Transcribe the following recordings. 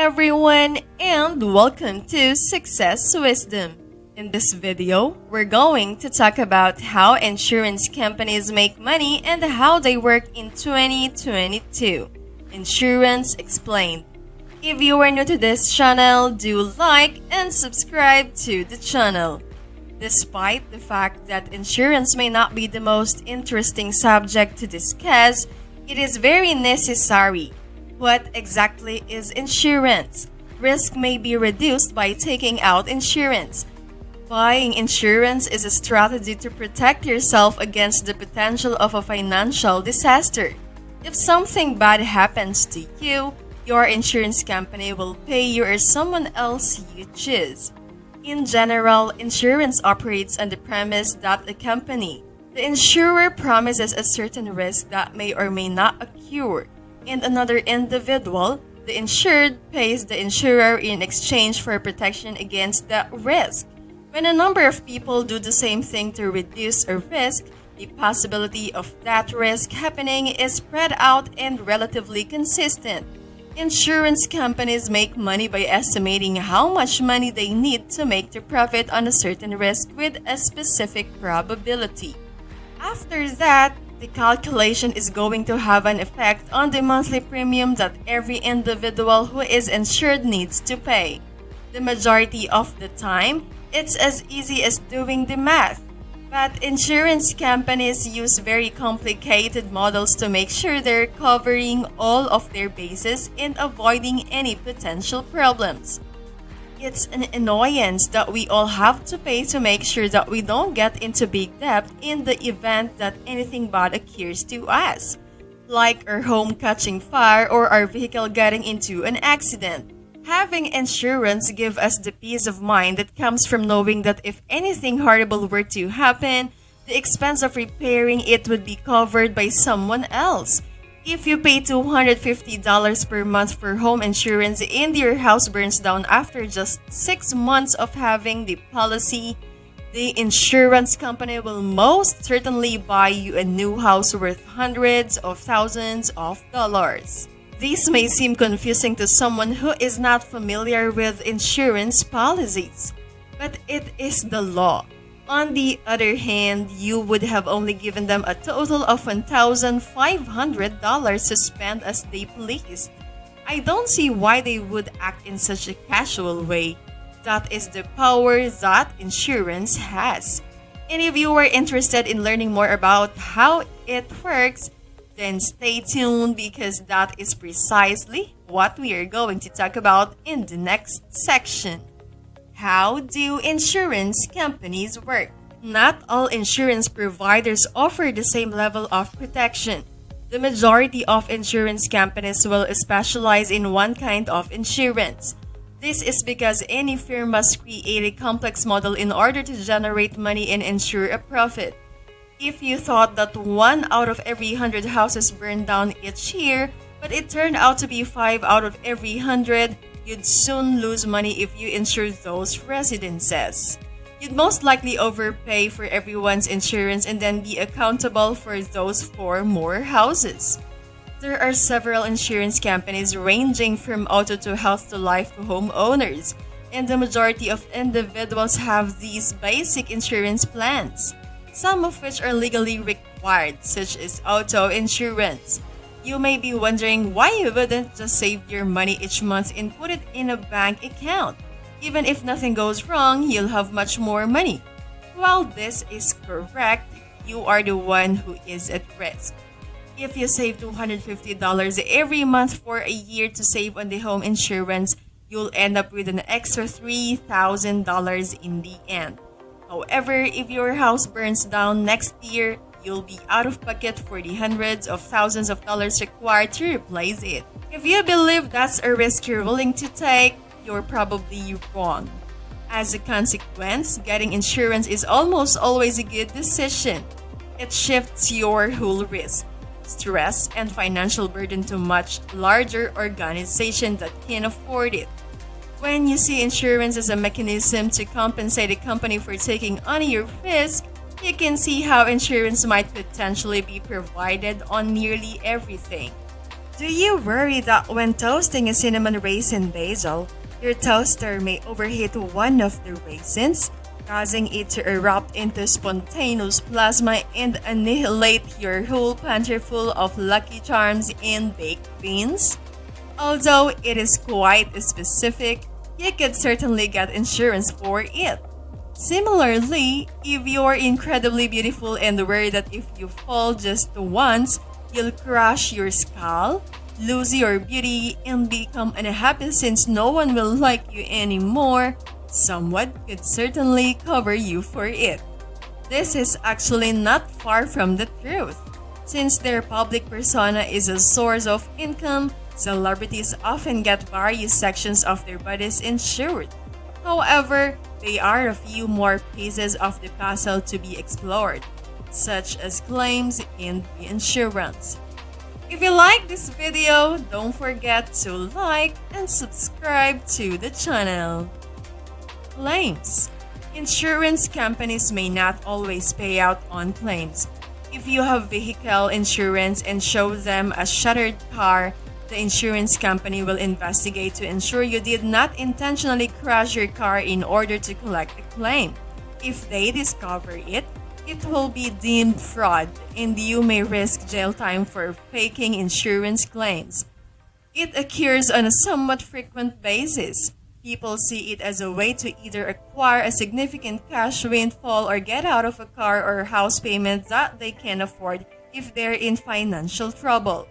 everyone, and welcome to Success Wisdom. In this video, we're going to talk about how insurance companies make money and how they work in 2022. Insurance Explained. If you are new to this channel, do like and subscribe to the channel. Despite the fact that insurance may not be the most interesting subject to discuss, it is very necessary. What exactly is insurance? Risk may be reduced by taking out insurance. Buying insurance is a strategy to protect yourself against the potential of a financial disaster. If something bad happens to you, your insurance company will pay you or someone else you choose. In general, insurance operates on the premise that the insurer promises a certain risk that may or may not occur, and another individual, the insured, pays the insurer in exchange for protection against that risk. When a number of people do the same thing to reduce a risk, the possibility of that risk happening is spread out and relatively consistent. Insurance companies make money by estimating how much money they need to make their profit on a certain risk with a specific probability. After that, the calculation is going to have an effect on the monthly premium that every individual who is insured needs to pay. The majority of the time, it's as easy as doing the math. But insurance companies use very complicated models to make sure they're covering all of their bases and avoiding any potential problems. It's an annoyance that we all have to pay to make sure that we don't get into big debt in the event that anything bad occurs to us, like our home catching fire or our vehicle getting into an accident. Having insurance gives us the peace of mind that comes from knowing that if anything horrible were to happen, the expense of repairing it would be covered by someone else. If you pay $250 per month for home insurance and your house burns down after just 6 months of having the policy, the insurance company will most certainly buy you a new house worth hundreds of thousands of dollars. This may seem confusing to someone who is not familiar with insurance policies, but it is the law. On the other hand, you would have only given them a total of $1,500 to spend as they pleased. I don't see why they would act in such a casual way. That is the power that insurance has. And if you are interested in learning more about how it works, then stay tuned because that is precisely what we are going to talk about in the next section. How do insurance companies work? Not all insurance providers offer the same level of protection. The majority of insurance companies will specialize in one kind of insurance. This is because any firm must create a complex model in order to generate money and ensure a profit. If you thought that 1 out of every 100 houses burn down each year, but it turned out to be 5 out of every 100, you'd soon lose money if you insure those residences. You'd most likely overpay for everyone's insurance and then be accountable for those 4 more houses. There are several insurance companies ranging from auto to health to life to homeowners, and the majority of individuals have these basic insurance plans, some of which are legally required, such as auto insurance. You may be wondering why you wouldn't just save your money each month and put it in a bank account. Even if nothing goes wrong, you'll have much more money. While this is correct, you are the one who is at risk. If you save $250 every month for a year to save on the home insurance, you'll end up with an extra $3,000 in the end. However, if your house burns down next year, you'll be out of pocket for the hundreds of thousands of dollars required to replace it. If you believe that's a risk you're willing to take, you're probably wrong. As a consequence, getting insurance is almost always a good decision. It shifts your whole risk, stress, and financial burden to a much larger organization that can afford it. When you see insurance as a mechanism to compensate a company for taking on your risk, you can see how insurance might potentially be provided on nearly everything. Do you worry that when toasting a cinnamon raisin basil, your toaster may overheat one of the raisins, causing it to erupt into spontaneous plasma and annihilate your whole pantry full of Lucky Charms and baked beans? Although it is quite specific, you could certainly get insurance for it. Similarly, if you're incredibly beautiful and worry that if you fall just once, you'll crush your skull, lose your beauty, and become unhappy since no one will like you anymore, someone could certainly cover you for it. This is actually not far from the truth. Since their public persona is a source of income, celebrities often get various sections of their bodies insured. However, there are a few more pieces of the puzzle to be explored, such as claims and insurance. If you like this video, don't forget to like and subscribe to the channel. Claims. Insurance companies may not always pay out on claims. If you have vehicle insurance and show them a shattered car, the insurance company will investigate to ensure you did not intentionally crash your car in order to collect a claim. If they discover it, it will be deemed fraud and you may risk jail time for faking insurance claims. It occurs on a somewhat frequent basis. People see it as a way to either acquire a significant cash windfall or get out of a car or house payment that they can afford if they're in financial trouble.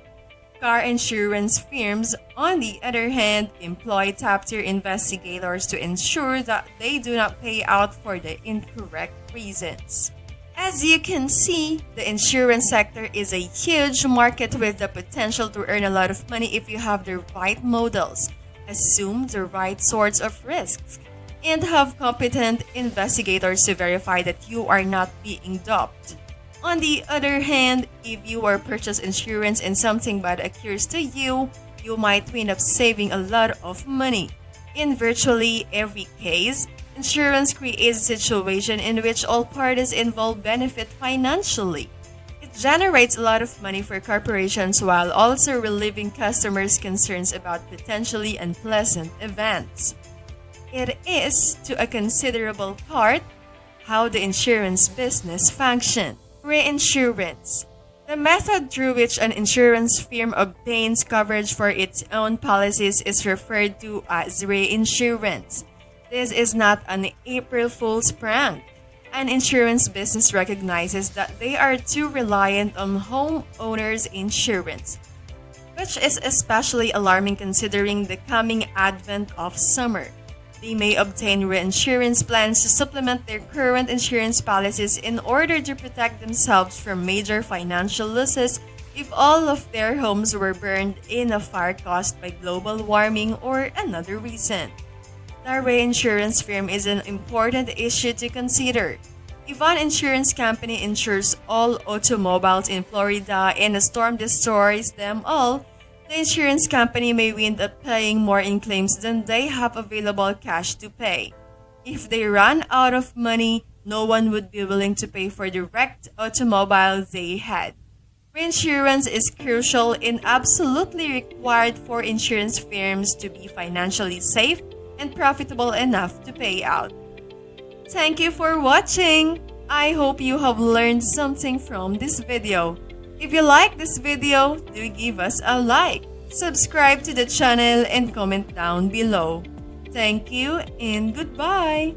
Car insurance firms, on the other hand, employ top-tier investigators to ensure that they do not pay out for the incorrect reasons. As you can see, the insurance sector is a huge market with the potential to earn a lot of money if you have the right models, assume the right sorts of risks, and have competent investigators to verify that you are not being duped. On the other hand, if you are purchase insurance and something bad occurs to you, you might end up saving a lot of money. In virtually every case, insurance creates a situation in which all parties involved benefit financially. It generates a lot of money for corporations while also relieving customers' concerns about potentially unpleasant events. It is, to a considerable part, how the insurance business functions. Reinsurance. The method through which an insurance firm obtains coverage for its own policies is referred to as reinsurance. This is not an April Fool's prank. An insurance business recognizes that they are too reliant on homeowners insurance, which is especially alarming considering the coming advent of summer. They may obtain reinsurance plans to supplement their current insurance policies in order to protect themselves from major financial losses if all of their homes were burned in a fire caused by global warming or another reason. The reinsurance firm is an important issue to consider. If an insurance company insures all automobiles in Florida and a storm destroys them all, the insurance company may wind up paying more in claims than they have available cash to pay. If they run out of money, no one would be willing to pay for the wrecked automobile they had. Reinsurance is crucial and absolutely required for insurance firms to be financially safe and profitable enough to pay out. Thank you for watching! I hope you have learned something from this video. If you like this video, do give us a like, subscribe to the channel, and comment down below. Thank you and goodbye!